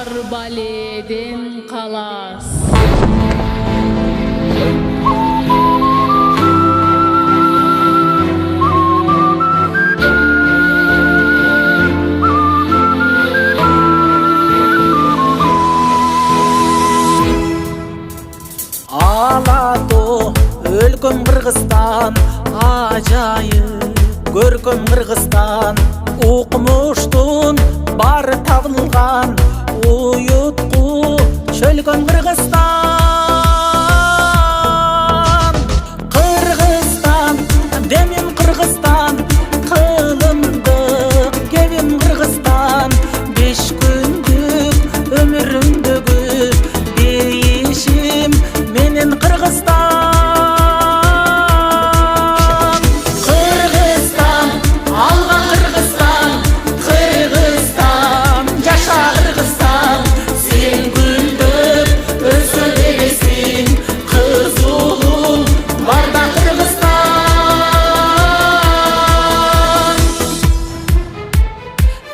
Арбаледен қалас. Алато өлкөм Кыргызстан, ажайып көркөм Кыргызстан. Укмуштун бары табылган, уютку чөлкөм Кыргызстан. Кыргызстан, демим Кыргызстан, кылымдык кебим Кыргызстан. 5 күндүк өмүрүмдөгү дейишим менен Кыргызстан. Кыргызстан, алга Кыргызстан, Кыргызстан, жаша Кыргызстан. Сен гүлдөп өсө бересиң, кыз улуң барда Кыргызстан.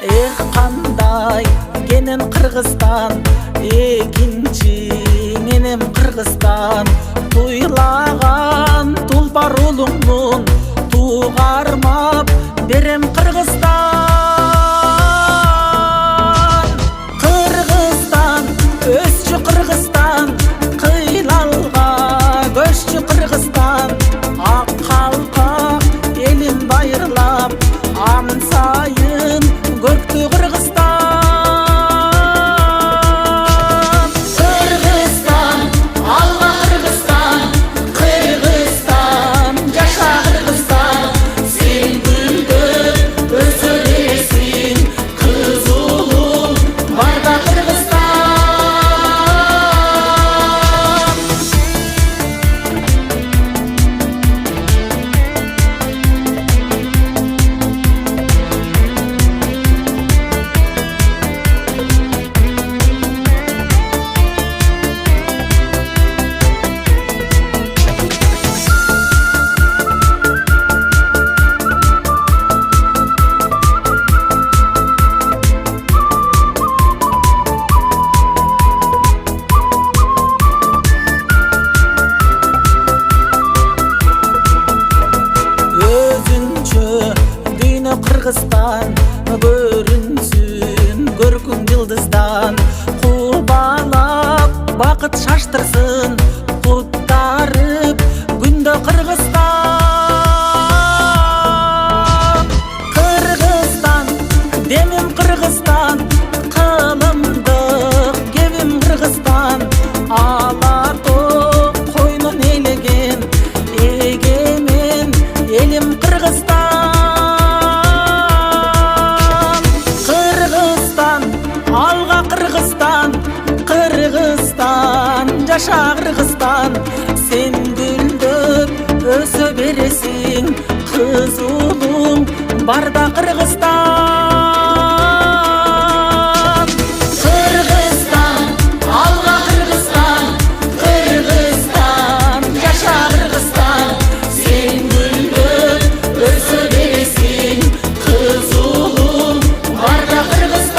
Эх, кандай кенен Кыргызстан, экинчи менем Кыргызстан. Туйлаган тулпар улуңмун, тугармап берем Кыргызстан. Кыргызстан, өсчү Кыргызстан, кыйлалга көччү Кыргызстан. Ак калпак элим байырлап, ан сайын көктү Кыргызстан. Кыргызстан көрүнсүн көркүм жылдыздан. Кубалап бакыт шаштырсын, куттарып күндө Кыргызстан. Кыргызстан, демим Кыргызстан, кылымдык кебим Кыргызстан. Алато койнун элеген, эгемен элим Кыргызстан. Алга Кыргызстан, Кыргызстан, жаша Кыргызстан. Сен гүлдөп өсө бересиң, кыз улуң барда Кыргызстан. Кыргызстан, алга Кыргызстан, Кыргызстан, жаша Кыргызстан. Сен гүлдөп өсө бересиң, кыз улуң барда Кыргызстан.